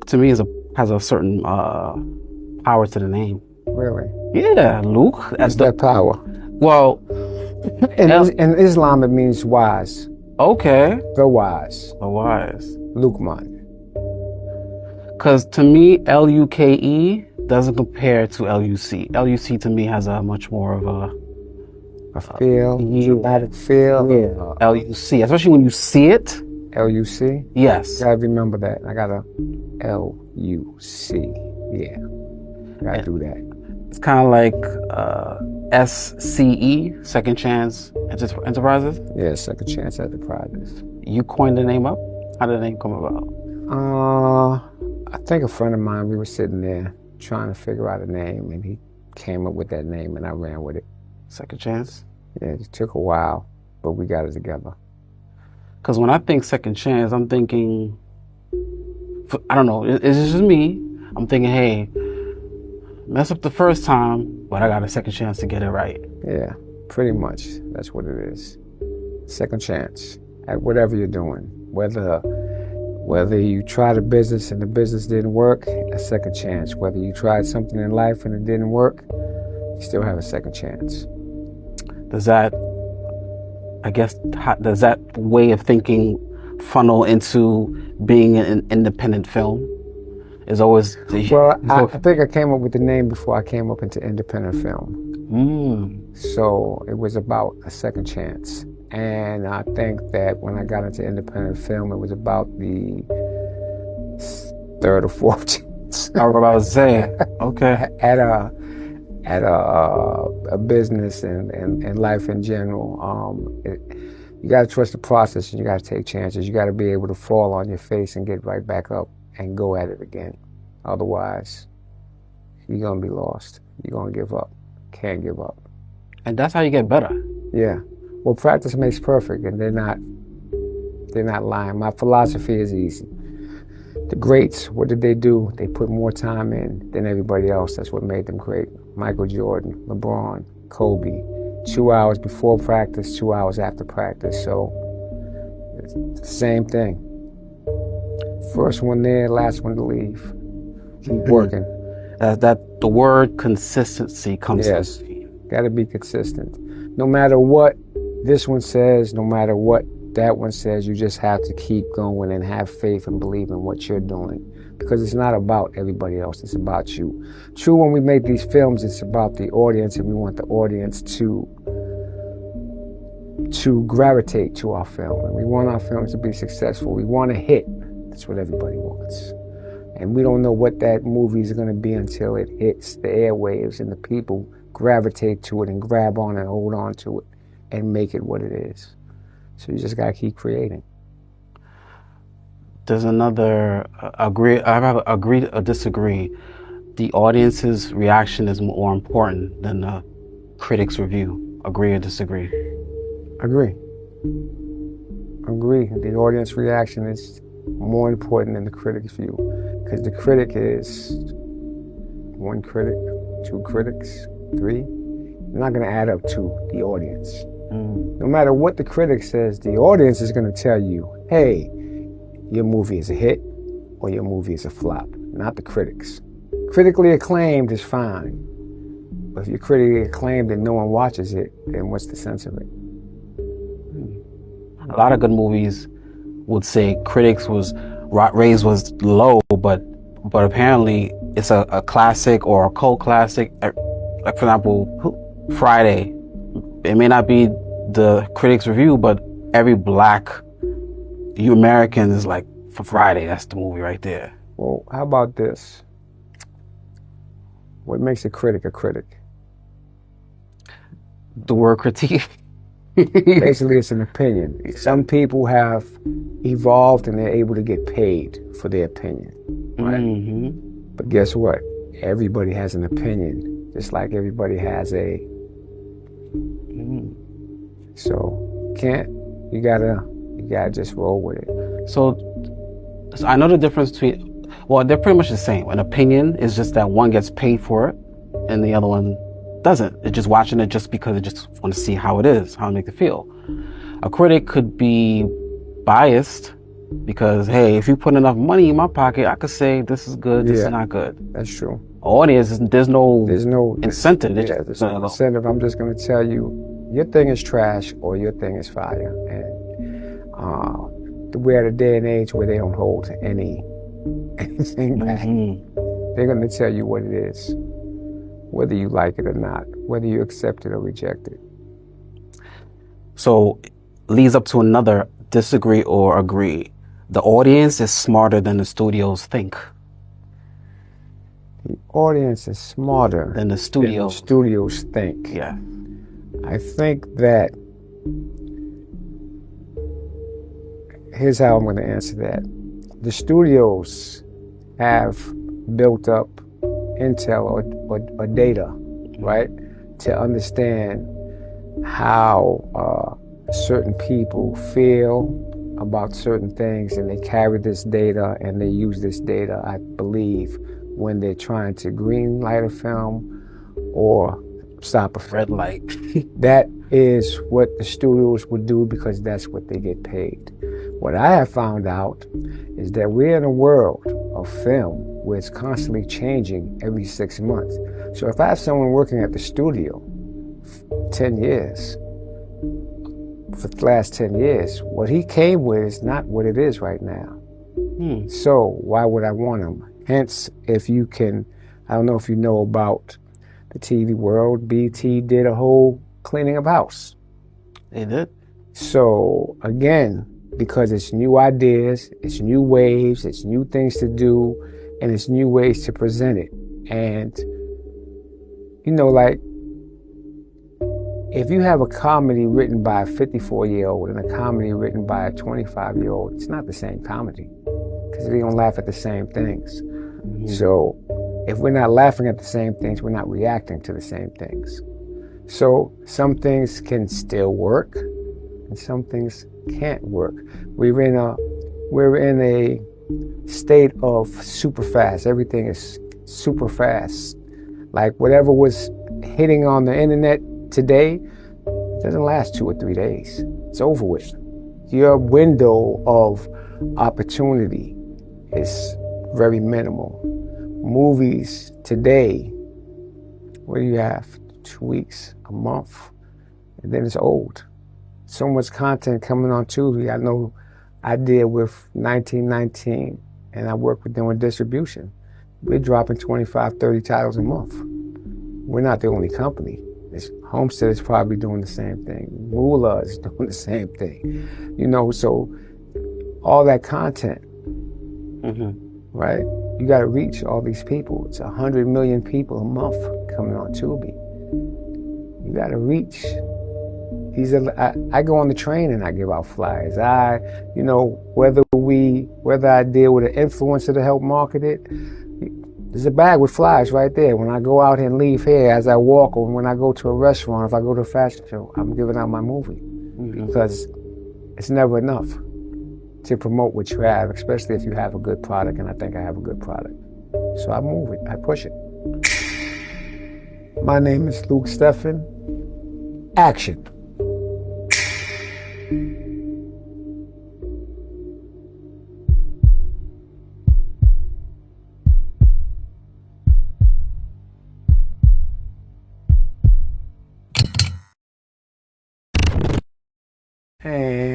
Luke to me has a certain power to the name. Really? Yeah, Luke. What's that power? Well, in Islam, it means wise. Okay. The wise. The wise. Luqman. Because to me, Luke doesn't compare to Luc. Luc to me has a much more of a feel, dramatic feel. Yeah. Luc, especially when you see it. Luc? Yes. Gotta remember that. I got a Luc. Yeah. Gotta do that. It's kind of like SCE, Second Chance Enterprises. Yeah, Second Chance Enterprises. You coined the name up? How did the name come about? I think a friend of mine, we were sitting there trying to figure out a name, and he came up with that name, and I ran with it. Second Chance? Yeah, it took a while, but we got it together. Because when I think Second Chance, I'm thinking, I don't know, it's just me. I'm thinking, hey, mess up the first time, but I got a second chance to get it right. Yeah, pretty much. That's what it is. Second chance at whatever you're doing. Whether you tried a business and the business didn't work, a second chance. Whether you tried something in life and it didn't work, you still have a second chance. Does that way of thinking funnel into being an independent film? Is always well, I think I came up with the name before I came up into independent film. So it was about a second chance. And I think that when I got into independent film, it was about the third or fourth chance. I was about to say, okay. At a business and life in general, you got to trust the process and you got to take chances. You got to be able to fall on your face and get right back up and go at it again. Otherwise, you're going to be lost. You're going to give up. Can't give up. And that's how you get better. Yeah. Well, practice makes perfect, and they're not lying. My philosophy is easy. The greats, what did they do? They put more time in than everybody else. That's what made them great. Michael Jordan, LeBron, Kobe. 2 hours before practice, 2 hours after practice. So it's the same thing. First one there, last one to leave. Keep working. That the word consistency comes. Yes, got to be consistent. No matter what this one says, no matter what that one says, you just have to keep going and have faith and believe in what you're doing. Because it's not about everybody else, it's about you. True, when we make these films, it's about the audience, and we want the audience to gravitate to our film. And we want our films to be successful. We want a hit. That's what everybody wants. And we don't know what that movie is going to be until it hits the airwaves and the people gravitate to it and grab on and hold on to it and make it what it is. So you just got to keep creating. There's another agree or disagree. The audience's reaction is more important than the critic's review. Agree or disagree? Agree. The audience reaction is more important than the critic's view, because the critic is one critic, two critics, three. They're not going to add up to the audience. No matter what the critic says, the audience is going to tell you, hey, your movie is a hit or your movie is a flop, not the critics. Critically acclaimed is fine, but if you're critically acclaimed and no one watches it, then what's the sense of it? A lot of good movies would say critics raise was low, but apparently it's a classic or a cult classic. Like for example, Friday. It may not be the critics' review, but every black American is like, for Friday, that's the movie right there. Well, how about this? What makes a critic a critic? The word critique. Basically, it's an opinion. Some people have evolved and they're able to get paid for their opinion, right? Mm-hmm. But guess what? Everybody has an opinion, just like everybody has a. So you gotta just roll with it. So I know the difference between, well, they're pretty much the same. An opinion is just that one gets paid for it and the other one doesn't. It's just watching it just because they just want to see how it is, how it makes it feel. A critic could be biased Because hey, if you put enough money in my pocket, I could say this is good, this is not good. That's true. Audience, there's no incentive. There's no incentive. I'm just going to tell you, your thing is trash or your thing is fire. And we're at a day and age where they don't hold anything back. They're going to tell you what it is, whether you like it or not, whether you accept it or reject it. So leads up to another disagree or agree. The audience is smarter than the studios think. The audience is smarter than the studios think. Yeah. I think that, here's how I'm going to answer that. The studios have built up intel or data, right, to understand how certain people feel about certain things, and they carry this data and they use this data, I believe, when they're trying to green light a film or stop a red light. That is what the studios would do because that's what they get paid. What I have found out is that we're in a world of film where it's constantly changing every 6 months. So if I have someone working at the studio 10 years, for the last 10 years, what he came with is not what it is right now. So why would I want him? Hence, if you can, I don't know if you know about the TV world, BT did a whole cleaning of house. They did. So again, because it's new ideas, it's new waves, it's new things to do, and it's new ways to present it. And, you know, like, if you have a comedy written by a 54-year-old and a comedy written by a 25-year-old, it's not the same comedy because they don't laugh at the same things. So if we're not laughing at the same things, we're not reacting to the same things. So some things can still work and some things can't work. We're in a state of super fast. Everything is super fast. Like whatever was hitting on the internet today doesn't last 2 or 3 days. It's over with. Your window of opportunity is very minimal. Movies today, what do you have? 2 weeks, a month, and then it's old. So much content coming on Tubi. I know I deal with 1919 and I work with them with distribution. We're dropping 25, 30 titles a month. We're not the only company. Homestead is probably doing the same thing. Moolah is doing the same thing. You know, so all that content, right? You got to reach all these people. It's 100 million people a month coming on Tubi. You got to reach. I go on the train and I give out flyers. You know, whether I deal with an influencer to help market it, there's a bag with flyers right there. When I go out and leave here, as I walk, or when I go to a restaurant, if I go to a fashion show, I'm giving out my movie because it's never enough to promote what you have, especially if you have a good product, and I think I have a good product. So I move it, I push it. My name is Luc Stephen. Action. And